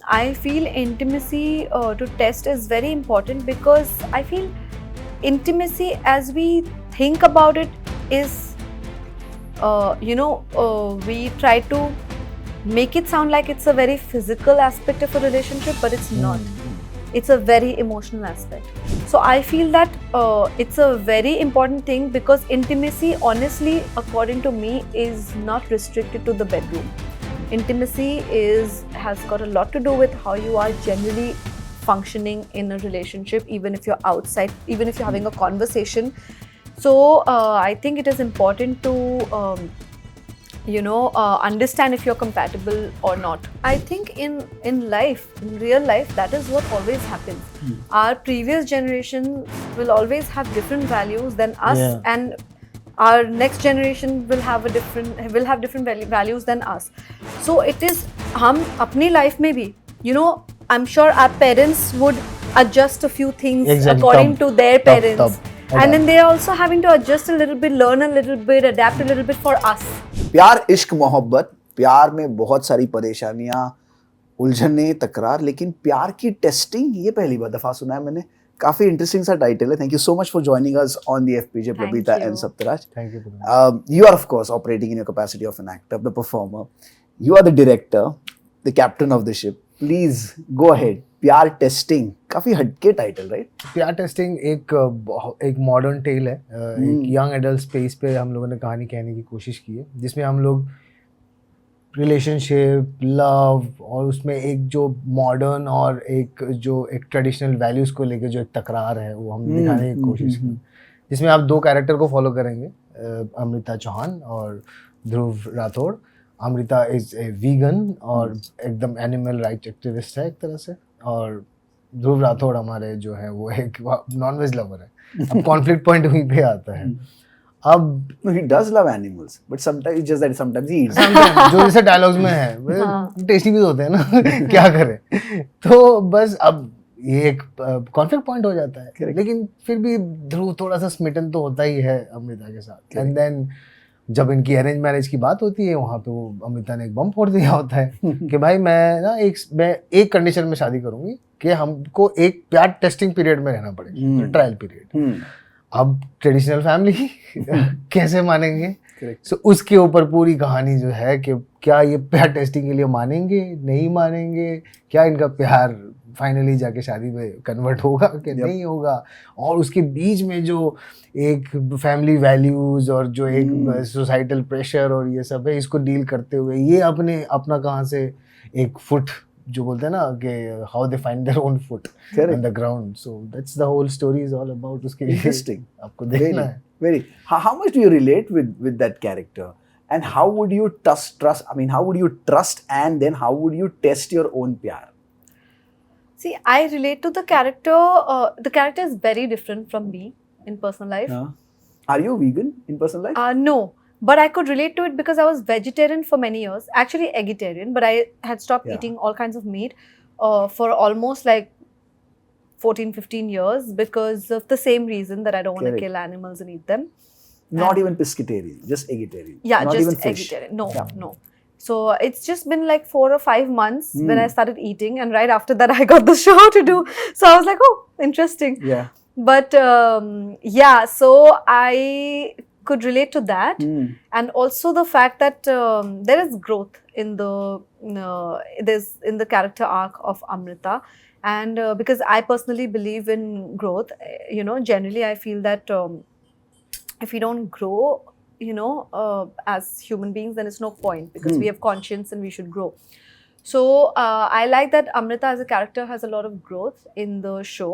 I feel intimacy to test is very important because I feel intimacy, as we think about it, is we try to make it sound like it's a very physical aspect of a relationship, but it's not. It's a very emotional aspect. So I feel that it's a very important thing because intimacy, honestly, according to me, is not restricted to the bedroom. Intimacy has got a lot to do with how you are generally functioning in a relationship, even if you're outside, even if you're having a conversation. So I think it is important to understand if you're compatible or not. I think in real life, that is what always happens. Our previous generation will always have different values than us, and our next generation will have different values than us. So it is हम अपनी life में भी, I'm sure our parents would adjust a few things according to their parents. And then they are also having to adjust a little bit, learn a little bit, adapt a little bit for us. प्यार, इश्क, मोहब्बत, प्यार में बहुत सारी परेशानियां, उलझने, तकरार, लेकिन प्यार की टेस्टिंग ये पहली बार दफा सुना है मैंने. काफी इंटरेस्टिंग सा टाइटल है. Thank you so much for joining us on the FPJ, Prabeeta and Saptaraj. Thank you. You are of course operating in your capacity of an actor, the performer. You are the director, the captain of the ship. Please go ahead. प्यार testing काफी हटके title, right? प्यार testing एक modern tell है. एक young adult space पे हम लोगों ने कहानी कहने की कोशिश की है, जिसमें हम लोग रिलेशनशिप, लव और उसमें एक जो मॉडर्न और एक ट्रेडिशनल वैल्यूज़ को लेके जो एक तकरार है वो हम दिखाने की कोशिश की, जिसमें आप दो कैरेक्टर को फॉलो करेंगे, अमृता चौहान और Dhruv Rathore. Amrita is a vegan और एकदम एनिमल राइट एक्टिविस्ट है एक तरह से, और ध्रुव राठौड़ हमारे जो है वो एक नॉनवेज लवर है. अब कॉन्फ्लिक्ट पॉइंट वहीं पे आता है. अब he does love animals, but sometimes it's just that sometimes he eats. जो जैसे डायलॉग्स में है टेस्टी भी होते हैं ना. क्या करें. तो बस अब ये एक कॉन्फ्लिक्ट पॉइंट हो जाता है, लेकिन फिर भी ध्रुव थोड़ा सा स्मिटन तो होता ही है अमृता के साथ. एंड देन जब इनकी अरेंज मैरिज की बात होती है, वहाँ पे वो अमृता ने एक बम फोड़ दिया होता है कि भाई मैं एक कंडीशन में शादी करूंगी कि हमको एक प्यार टेस्टिंग पीरियड में रहना पड़ेगा, ट्रायल पीरियड. अब ट्रेडिशनल फैमिली कैसे मानेंगे? सो उसके ऊपर पूरी कहानी जो है कि क्या ये प्यार टेस्टिंग के लिए मानेंगे, नहीं मानेंगे, क्या इनका प्यार फाइनली जाके शादी में कन्वर्ट होगा कि नहीं होगा, और उसके बीच में जो एक फैमिली वैल्यूज़ और जो एक सोसाइटल प्रेशर और ये सब है, इसको डील करते हुए ये अपना कहाँ से एक फुट जो बोलते हैं ना कि how they find their own foot in the ground. So that's the whole story is all about. उसके इंटरेस्टिंग आपको देखना है. Very. How much do you relate with that character, and how would you trust? I mean, how would you trust, and then how would you test your own pyar? See, I relate to the character. The character is very different from me in personal life. Are you vegan in personal life? No, but I could relate to it because I was vegetarian for many years. Actually, vegetarian, but I had stopped eating all kinds of meat for almost like 14-15 years because of the same reason that I don't want to kill animals and eat them. Not even pescatarian, just vegetarian. Yeah, not just even fish. vegetarian. No. So it's just been like 4 or 5 months when I started eating, and right after that I got the show to do. So I was like, oh, interesting. Yeah. But so I could relate to that, and also the fact that there is growth in the character arc of Amrita. And because I personally believe in growth, generally I feel that if we don't grow, as human beings, then it's no point because we have conscience and we should grow. So I like that Amrita as a character has a lot of growth in the show,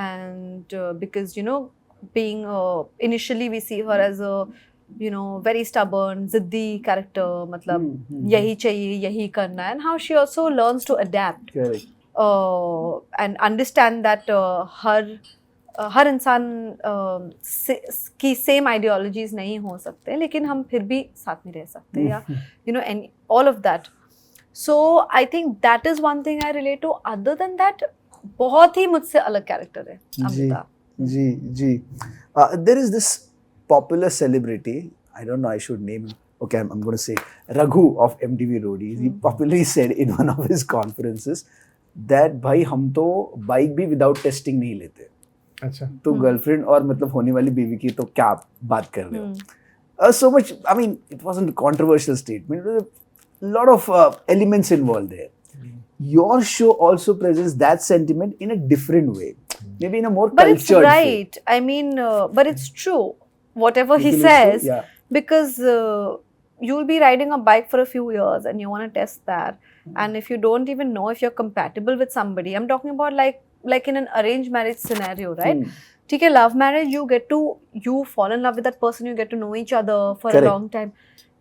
and because being initially we see her as a very stubborn, ziddi character, matlab yahi chahiye, yahi karna, and how she also learns to adapt. Correct. And understand that हर इंसान की same ideologies नहीं हो सकते, लेकिन हम फिर भी साथ में रह सकते हैं, या and all of that. So I think that is one thing I relate to. Other than that, बहुत ही मुझसे अलग कैरेक्टर है अमृता. जी. There is this popular celebrity, I don't know, I should name him, okay, I'm going to say Raghu of MTV Roadies, he popularly said in one of his conferences that भाई हम तो bike भी without testing नहीं लेते, अच्छा, तो girlfriend और मतलब होने वाली बीवी की तो क्या आप बात कर रहे हो. So much, I mean, it wasn't a controversial statement. There were a lot of elements involved there. Your show also presents that sentiment in a different way, maybe in a more But it's cultured way. right. I mean, but it's true. Whatever You he feel it's true? says, Yeah. because you'll be riding a bike for a few years and you want to test that. And if you don't even know if you're compatible with somebody, I'm talking about like in an arranged marriage scenario, right? ठीक है, love marriage, you fall in love with that person, you get to know each other for Correct. a long time.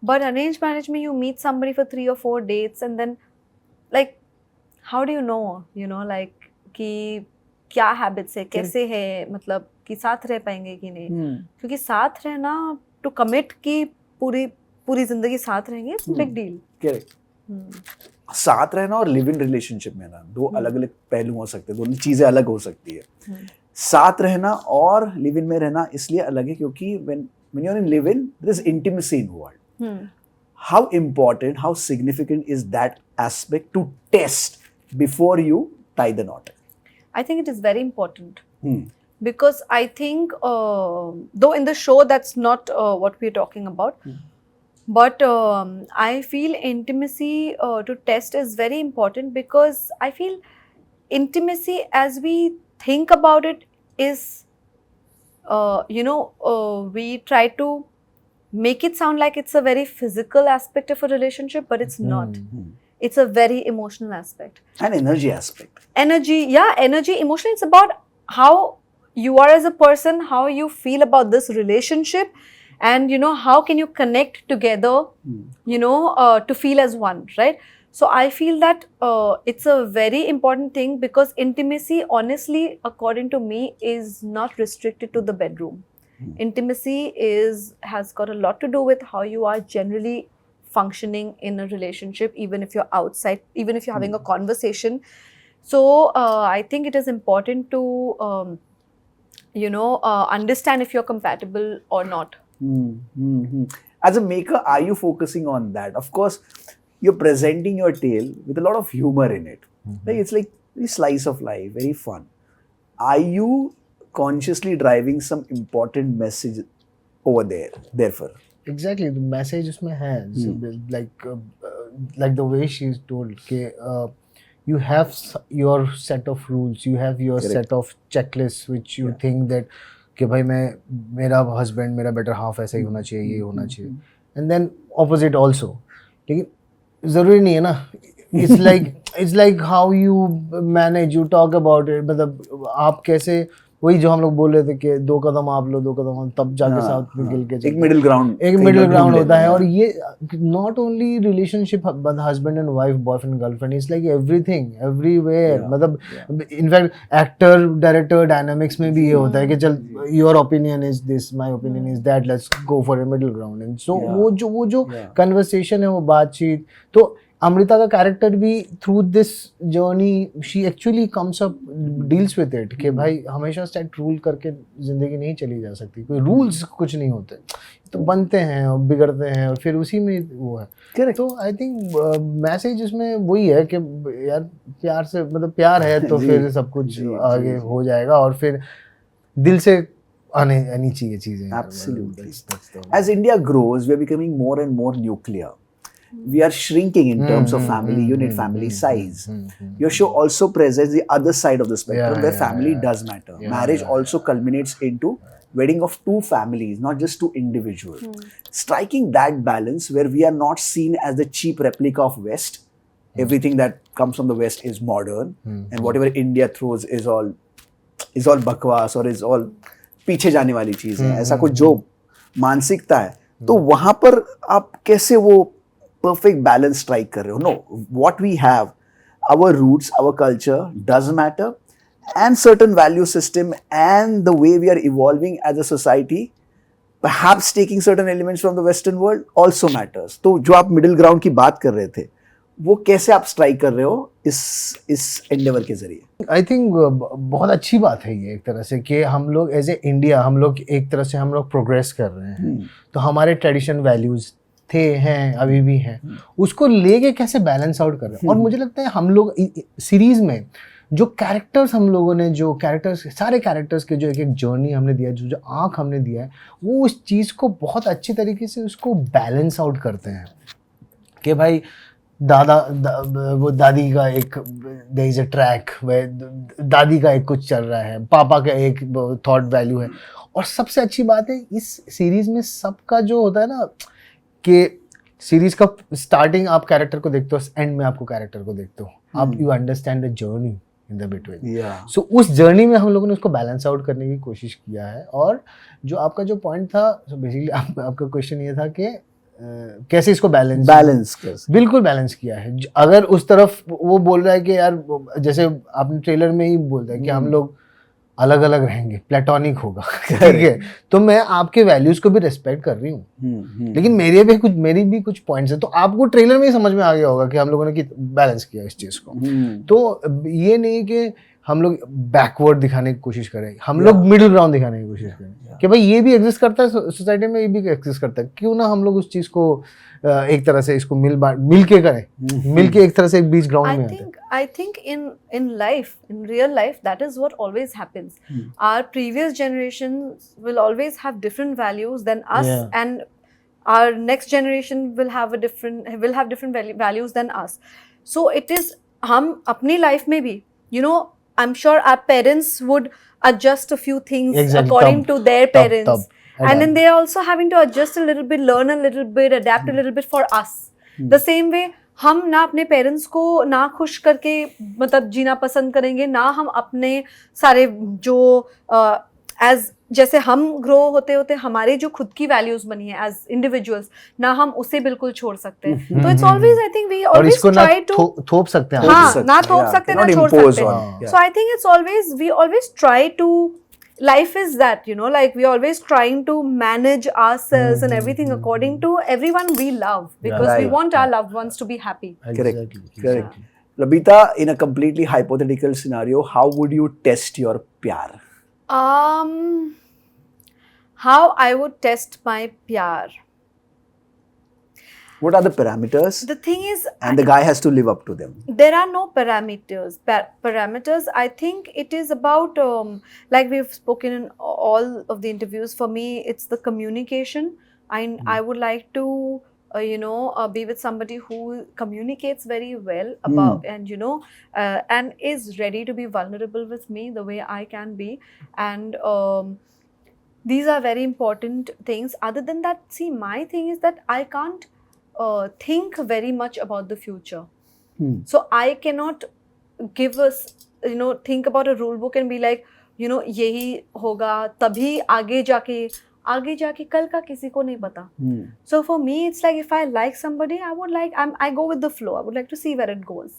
But arranged marriage में you meet somebody for 3 or 4 dates and then like how do you know, like कि क्या habits है, कैसे है, मतलब कि साथ रह पाएंगे कि नहीं, क्योंकि साथ रहना to commit कि पूरी जिंदगी साथ रहेंगे, it's a big deal. Correct. साथ रहना और लिव इन रिलेशनशिप में ना दो अलग अलग पहलू हो सकते हैं, दोनों चीजें अलग हो सकती है. साथ रहना और लिव इन में रहना इसलिए अलग है क्योंकि when you're in live in, there is intimacy involved. How important, how significant is that aspect to test before you tie the knot? I think it is very important. Because I think, though in the show that's not what we're talking about, but I feel intimacy to test is very important, because I feel intimacy as we think about it is, we try to make it sound like it's a very physical aspect of a relationship, but it's not. It's a very emotional aspect. An energy aspect. Energy, emotional. It's about how you are as a person, how you feel about this relationship, and how can you connect together, to feel as one, right? So I feel that it's a very important thing, because intimacy, honestly, according to me, is not restricted to the bedroom. Intimacy has got a lot to do with how you are generally functioning in a relationship, even if you're outside, even if you're having a conversation. So I think it is important to understand if you're compatible or not. As a maker, are you focusing on that? Of course, you're presenting your tale with a lot of humor in it. Like it's like a slice of life, very fun. Are you consciously driving some important message over there? Therefore, exactly, the message उसमें है, like the way she's told कि you have your set of rules, you have your Correct. set of checklists which you think that कि भाई मेरा husband, मेरा better half ऐसा ही होना चाहिए, ये होना चाहिए, and then opposite also. लेकिन ज़रूरी नहीं है ना. It's like how you manage, you talk about it. मतलब आप कैसे, वही जो हम लोग बोल रहे थे कि 2 कदम आप लो, 2 कदम हम, तब जाके साथ में गिल के एक मिडिल ग्राउंड होता है. और ये not only relationship but husband and wife, boyfriend girlfriend, it's like everything, everywhere. मतलब in fact actor director dynamics में भी ये होता है कि चल your opinion is this, my opinion is that, let's go for a middle ground. And so वो जो conversation है, वो बातचीत, तो अमृता का कैरेक्टर भी through this journey she actually comes up, deals with it कि भाई हमेशा सेट रूल करके जिंदगी नहीं चली जा सकती, कोई रूल्स कुछ नहीं होते, तो बनते हैं और बिगड़ते हैं, और फिर उसी में वो है. तो आई थिंक मैसेज इसमें वही है कि यार प्यार से, मतलब प्यार है तो फिर सब कुछ आगे हो जाएगा, और फिर दिल से आनी चाहिए चीजें. Absolutely. As India grows, we are becoming more and more nuclear. We are shrinking in terms of family unit, family size. Your show also presents the other side of the spectrum, where family does matter. Marriage also culminates into wedding of 2 families, not just 2 individuals. Striking that balance where we are not seen as the cheap replica of West. Everything that comes from the West is modern, and whatever India throws is all बकवास और is all पीछे जाने वाली चीज है. ऐसा कुछ जो मानसिकता है, तो वहां पर आप कैसे वो perfect balance strike कर रहे हो? No, what we have, our roots, our culture does matter, and certain value system and the way we are evolving as a society, perhaps taking certain elements from the Western world also matters. तो जो आप middle ground की बात कर रहे थे, वो कैसे आप स्ट्राइक कर रहे हो इस एंडेवर के जरिए? आई थिंक बहुत अच्छी बात है ये एक तरह से कि हम लोग एज ए इंडिया, हम लोग एक तरह से हम लोग प्रोग्रेस कर रहे हैं, तो हमारे ट्रेडिशन वैल्यूज थे, हैं, अभी भी हैं, उसको लेके कैसे बैलेंस आउट कर रहे हैं। और मुझे लगता है हम लोग सीरीज में जो कैरेक्टर्स हम लोगों ने, जो कैरेक्टर्स, सारे कैरेक्टर्स के जो एक एक जर्नी हमने दिया, जो जो आँख हमने दिया है, वो उस चीज़ को बहुत अच्छी तरीके से उसको बैलेंस आउट करते हैं कि भाई वो दादी का एक देयर इज अ ट्रैक, दादी का एक कुछ चल रहा है, पापा का एक थॉट वैल्यू है। और सबसे अच्छी बात है इस सीरीज में सबका जो होता है ना कि सीरीज का स्टार्टिंग आप कैरेक्टर को देखते हो, एंड में आपको कैरेक्टर को देखते हो, आप you understand the journey in the between. So उस जर्नी में हम लोगों ने उसको बैलेंस आउट करने की कोशिश किया है। और जो आपका जो पॉइंट था, सो बेसिकली आपका क्वेश्चन ये था कि कैसे इसको बैलेंस बिल्कुल बैलेंस किया है। अगर उस तरफ वो बोल रहा है कि यार, जैसे आपने ट्रेलर में ही बोलता है कि हम लोग अलग अलग रहेंगे, प्लेटोनिक होगा, ठीक है, तो मैं आपके वैल्यूज को भी रिस्पेक्ट कर रही हूँ, लेकिन मेरी भी कुछ पॉइंट्स हैं। तो आपको ट्रेलर में ही समझ में आ गया होगा कि हम लोगों ने बैलेंस किया इस चीज को। तो ये नहीं कि हम लोग बैकवर्ड दिखाने की कोशिश करें, हम लोग मिडिल ग्राउंड दिखाने की कोशिश करें कि भाई ये भी एग्जिस्ट करता है सोसाइटी में, ये भी एग्जिस्ट करता है, क्यों ना हम लोग उस चीज को एक तरह से इसको मिल के करें, मिल के एक तरह से एक बीच ग्राउंड में आते। I think in life, in real life, that is what always happens. Our previous generations will always have different values than us, and our next generation will have different values than us. So it is हम अपनी life में भी, you know, I'm sure our parents would adjust a few things according to their parents. And then they are also having to adjust a little bit, learn a little bit, adapt a little bit for us. The same way हम ना अपने parents को ना खुश करके मतलब जीना पसंद करेंगे, ना हम अपने सारे जो एज जैसे हम ग्रो होते होते हमारे जो खुद की वैल्यूज बनी है एज इंडिविजुअल्स, ना हम उसे बिल्कुल छोड़ सकते हैं। तो it's always, I think we always try to थोप सकते हैं, हाँ, ना थोप सकते हैं, ना छोड़ सकते हैं। So I think it's always, we always try to, life is that, you know, like we always trying to manage ourselves and everything according to everyone we love, because we want our loved ones to be happy. Correct. Labita, in a completely hypothetical scenario, how would you test your pyar? How I would test my pyar. What are the parameters? The thing is, and the guy has to live up to them. There are no parameters. Parameters, I think it is about, like we've spoken in all of the interviews, for me, it's the communication. I would like to, be with somebody who communicates very well about, and, and is ready to be vulnerable with me the way I can be. And these are very important things. Other than that, see, my thing is that I can't think very much about the future. So I cannot give us, think about a rule book and be like, यही होगा तभी आगे जाके कल का किसी को नहीं पता. So for me, it's like if I like somebody, I go with the flow. I would like to see where it goes.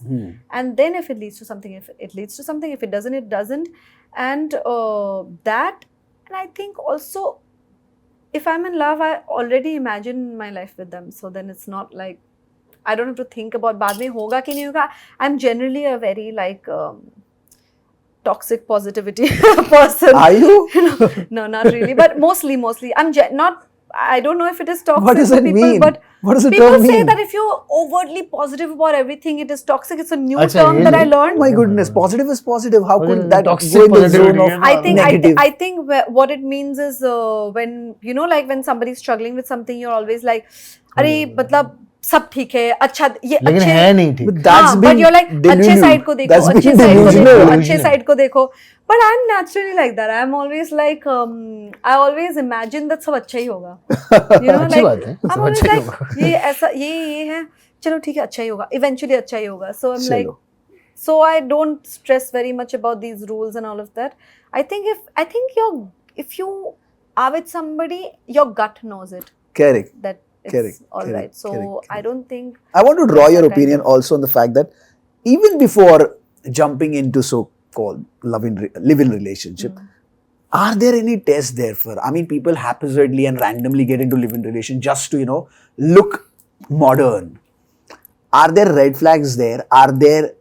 And then if it leads to something, if it leads to something, if it doesn't, it doesn't. And and I think also, if I'm in love, I already imagine my life with them. So then it's not like I don't have to think about बाद में होगा कि नहीं होगा. I'm generally a very like toxic positivity person. Are you? No, not really. But mostly, I'm not. I don't know if it is toxic. What does it mean? But what does it people mean? say that if you're overtly positive about everything, it is toxic. It's a new term that I learned. Oh my goodness, positive is positive. How could that toxic go in the zone of negative? I think what it means is when like when somebody's struggling with something, you're always like, अरे मतलब सब ठीक है, अच्छा ये लेकिन अच्छे है नहीं ठीक. But you're like अच्छे साइड को देखो, अच्छे साइड को देखो, अच्छे साइड को देखो. But I'm naturally like that. I'm always like I always imagine that सब अच्छा ही होगा. अच्छी बात है. I'm always like ये ऐसा ये है, चलो ठीक है, अच्छा ही होगा. Eventually अच्छा ही होगा. So I'm like, so I don't stress very much about these rules and all of that. I think if you are with somebody, your gut knows it. Correct. That it's all right. So I don't think. I want to draw your opinion also on the fact that even before jumping into so-called live-in relationship, are there any tests there for? I mean, people haphazardly and randomly get into live-in relation just to look modern. Are there red flags there? Are there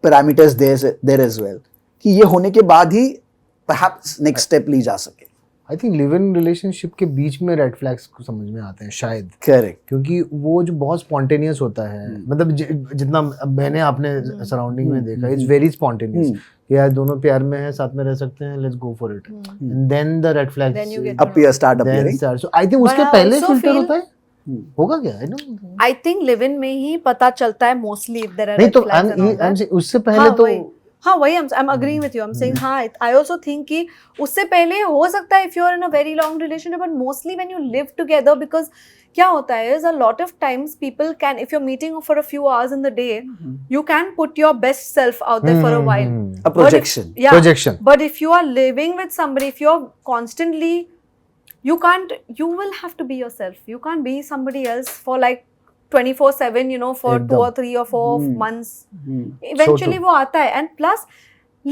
parameters there as well? कि ये होने के बाद ही perhaps next step ली जा सके. I think live in relationship के बीच में red flags समझ में आते हैं शायद, करेक्ट, क्योंकि वो जो बहुत स्पॉन्टेनियस होता है, मतलब जितना मैंने अपने सराउंडिंग में देखा, इट्स वेरी स्पॉन्टेनियस कि यार दोनों प्यार में है, साथ में रह सकते हैं, let's go for it, and then the red flags Then you get appear start appearing, so I think But उसके I पहले also फिल्टर feel- होता है, होगा क्या, I know I think live in में ही पता चलता है मोस्टली if there are नहीं red तो flags and all that. उससे पहले हाँ, तो वही. हाँ वही I'm agreeing with you. I'm saying हाँ I also think कि उससे पहले हो सकता है if you're in a very long relationship, but mostly when you live together, because क्या होता है is a lot of times people can, if you're meeting for a few hours in the day, you can put your best self out there for a while. a projection. Yeah. projection, But if you are living with somebody, if you're constantly, you will have to be yourself. You can't be somebody else for like 24/7, for एकदम. 2 or 3 or 4 months. Hmm. Eventually true. वो आता है, and plus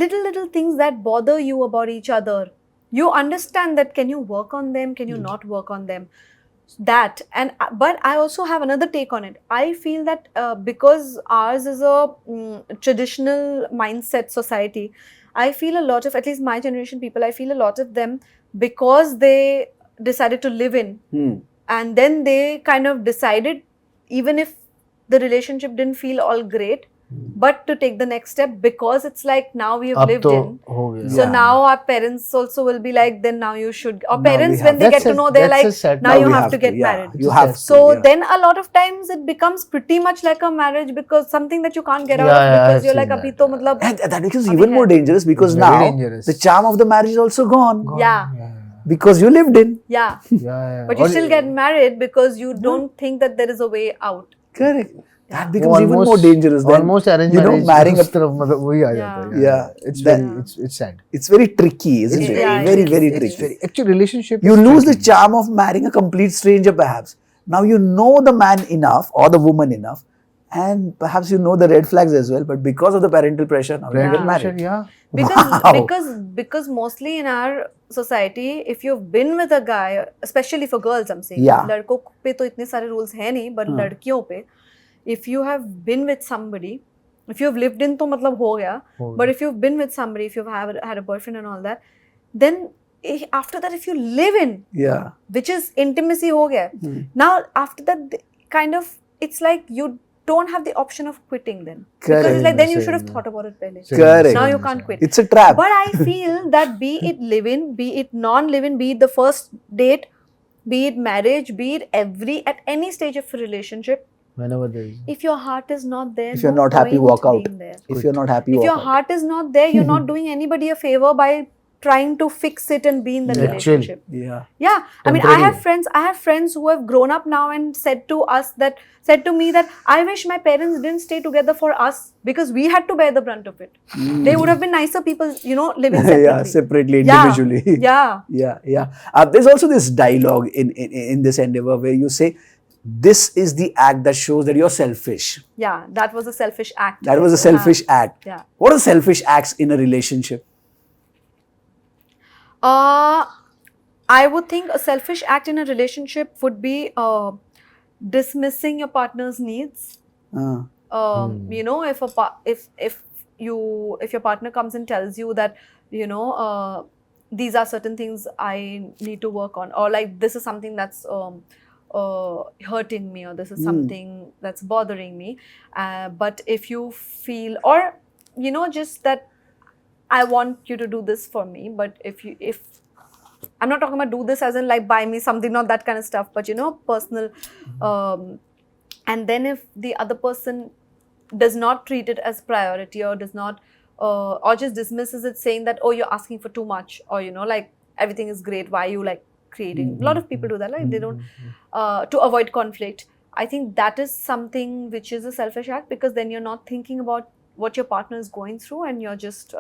little things that bother you about each other. You understand that, can you work on them? Can you not work on them? That, and but I also have another take on it. I feel that because ours is a traditional mindset society, I feel a lot of, at least my generation people, I feel a lot of them, because they decided to live in, and then they kind of decided, even if the relationship didn't feel all great, but to take the next step, because it's like now we have अब lived तो in. हो गया. So Yeah. now our parents also will be like, then now you should, or Now we parents have- when they get to know, they're like, now you we have to get yeah, married. You have to. So yeah. then a lot of times it becomes pretty much like a marriage, because something that you can't get out Yeah, of, yeah, because I've you're seen like, that, abhi to matlab, And that becomes Abhi even hai. more dangerous, because It's very now dangerous. the charm of the marriage is also gone. yeah, Because you lived in. yeah. Yeah. But you और still get married because you don't think that there is a way out. Correct. That वो becomes even more dangerous than almost arranged marrying marriage a उस तरफ मतलब वही आ जाता है. Yeah. It's That- very it's sad. it's very tricky, isn't It's it? Yeah, very, it is, very it tricky. is. Very actually relationship. You is lose the tricky. charm of marrying a complete stranger, perhaps. Now you know the man enough or the woman enough, and perhaps you know the red flags as well. But because of the parental pressure, now you Parental get married. pressure, yeah. Because because mostly in our society, if you've been with a guy, especially for girls, I'm saying, Yeah. लड़कों पे तो इतने सारे rules हैं नहीं, but लड़कियों पे, if you have been with somebody, if you've lived in, तो मतलब हो गया. हो But if you've been with somebody, if you've had a boyfriend and all that, then after that, if you live in, Yeah. which is intimacy हो गया. Now after that, kind of, it's like you don't have the option of quitting then. Because Correct. it's like then you Same, should have yeah. thought about it pehle. Correct. Now you can't quit. It's a trap. But I feel that be it live-in, be it non-live-in, be it the first date, be it marriage, be it at any stage of a relationship, Whenever there is. if your heart is not there, If you're no not happy, point walk out. being there. If you're not happy, If walk your out. heart is not there, you're not doing anybody a favor by trying to fix it and be in the Actually. relationship. Yeah. Yeah, I mean, Temporary. I have friends who have grown up now and said to me that I wish my parents didn't stay together for us, because we had to bear the brunt of it. They would have been nicer people, living separately. Yeah, separately, Yeah. individually. Yeah. Yeah. There's also this dialogue in this endeavor where you say, this is the act that shows that you're selfish. Yeah, that was a selfish act. That was a selfish act. Yeah. What are selfish acts in a relationship? I would think a selfish act in a relationship would be dismissing your partner's needs. If your partner comes and tells you that, these are certain things I need to work on, or like this is something that's hurting me, or this is something that's bothering me, but if you feel, or just that I want you to do this for me, but if I'm not talking about do this as in like buy me something, not that kind of stuff, but personal, and then if the other person does not treat it as priority, or does not or just dismisses it, saying that, oh, you're asking for too much, or like everything is great, why are you like creating, a lot of people do that, like they don't to avoid conflict. I think that is something which is a selfish act, because then you're not thinking about what your partner is going through, and you're just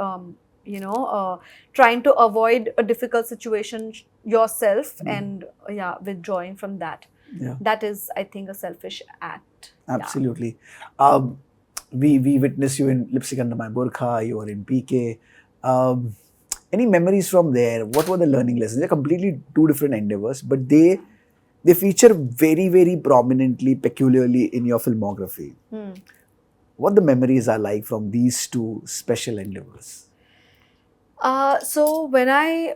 trying to avoid a difficult situation yourself, and withdrawing from that. That is, I think, a selfish act. Absolutely. We witnessed you in Lipstick Under My Burqa, you were in PK. Any memories from there? What were the learning lessons? They're completely two different endeavors, but they feature very, very prominently, peculiarly in your filmography. What the memories are like from these two special endeavors? So when I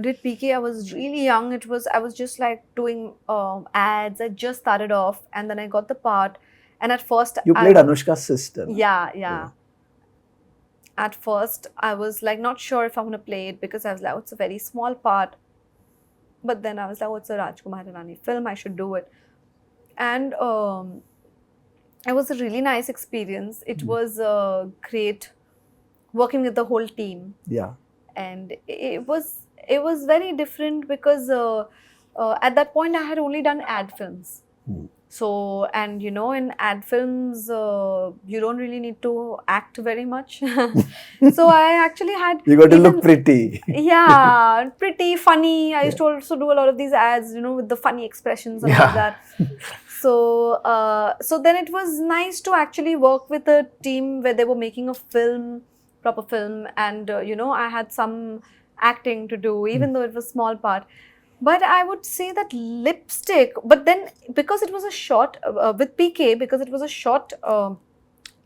did PK, I was really young. I was just like doing ads. I just started off, and then I got the part. And at first, You played Anushka's sister. Yeah. At first, I was like not sure if I want to play it because I was like, oh, it's a very small part. But then I was like, oh, it's a Rajkumar Hirani film. I should do it. And it was a really nice experience. It was great working with the whole team. Yeah. And it was very different because at that point I had only done ad films. So, and you know, in ad films, you don't really need to act very much. So I actually had... You got to look pretty. Yeah, pretty, funny. I used to also do a lot of these ads, you know, with the funny expressions and all that. So, so then it was nice to actually work with a team where they were making a film, proper film, and you know, I had some acting to do, even though it was a small part. But I would say that Lipstick, but then because it was a short, with PK, because it was a short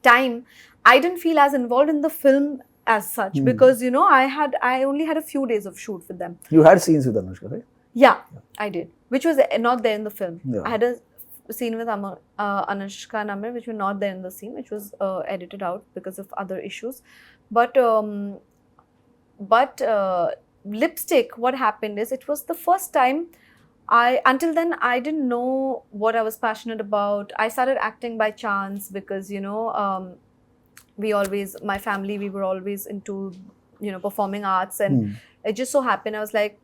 time, I didn't feel as involved in the film as such, because you know, I only had a few days of shoot with them. You had scenes with Anushka, right? Yeah, I did, which was not there in the film. Yeah. I had a scene with Anushka and Amir, which were not there in the scene, which was edited out because of other issues. But Lipstick, what happened is, it was the first time until then I didn't know what I was passionate about. I started acting by chance because, you know, my family, we were always into, you know, performing arts, and it just so happened I was like,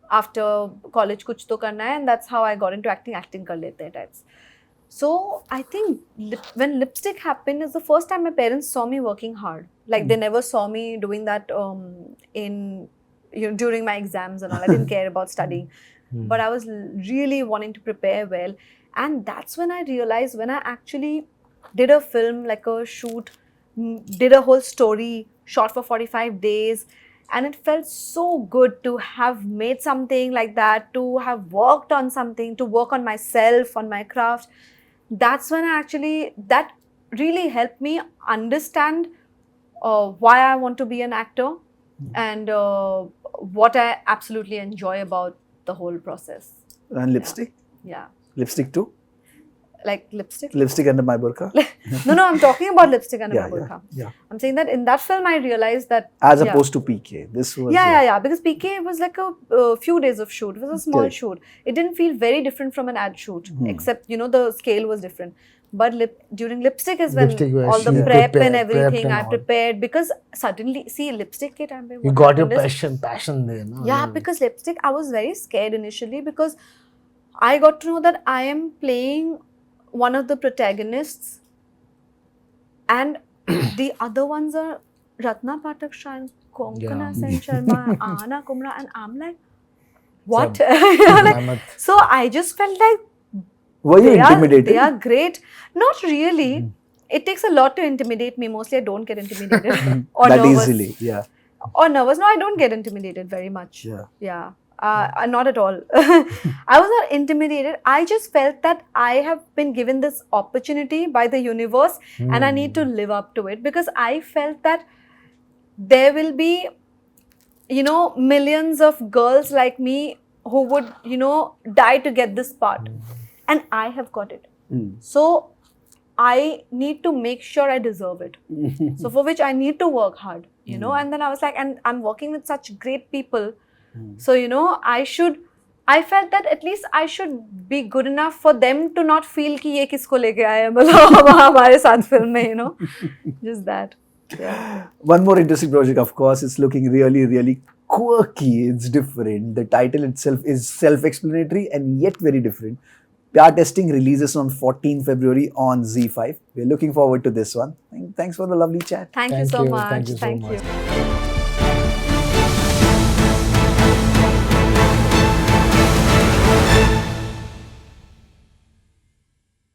after college kuch to karna hai, and that's how I got into acting kar lete hai types. So I think when Lipstick happened is the first time my parents saw me working hard. Like they never saw me doing that during my exams and all. I didn't care about studying, but I was really wanting to prepare well. And that's when I realized, when I actually did a film, like a shoot, did a whole story, shot for 45 days, and it felt so good to have made something like that, to have worked on something, to work on myself, on my craft. That's when that really helped me understand why I want to be an actor, and what I absolutely enjoy about the whole process. And Lipstick? Yeah. Lipstick 2? Like Lipstick? Lipstick Under My Burqa? No, I'm talking about Lipstick Under My Burqa. Yeah. I'm saying that in that film I realized that... As opposed to PK. This was... Yeah. Because PK was like a few days of shoot. It was a small shoot. It didn't feel very different from an ad shoot, except, you know, the scale was different. But during Lipstick is when all the prep and everything I prepared, because suddenly, see, Lipstick ke time pe you got your passion there, no? Yeah, because Lipstick, I was very scared initially, because I got to know that I am playing one of the protagonists, and the other ones are Ratna Pathak Shah and Konkana Sen Sharma, Ahana Kumra, and I'm like, what? So I just felt like, were you intimidated? They are great. Not really. It takes a lot to intimidate me. Mostly I don't get intimidated. Or that nervous. Easily, yeah. Or nervous. No, I don't get intimidated very much. Yeah. Not at all. I was not intimidated. I just felt that I have been given this opportunity by the universe, and I need to live up to it, because I felt that there will be, you know, millions of girls like me who would, you know, die to get this part. And I have got it. So I need to make sure I deserve it. So for which I need to work hard, you know. And then I was like, and I'm working with such great people. So, you know, I felt that at least I should be good enough for them to not feel ki ye kisko leke aaye hain, hamare saath film mein, you know. Just that. Yeah. One more interesting project, of course. It's looking really, really quirky. It's different. The title itself is self-explanatory and yet very different. PR Testing releases on 14 February on ZEE5. We're looking forward to this one. Thanks for the lovely chat. Thank you so much. Thank you so much.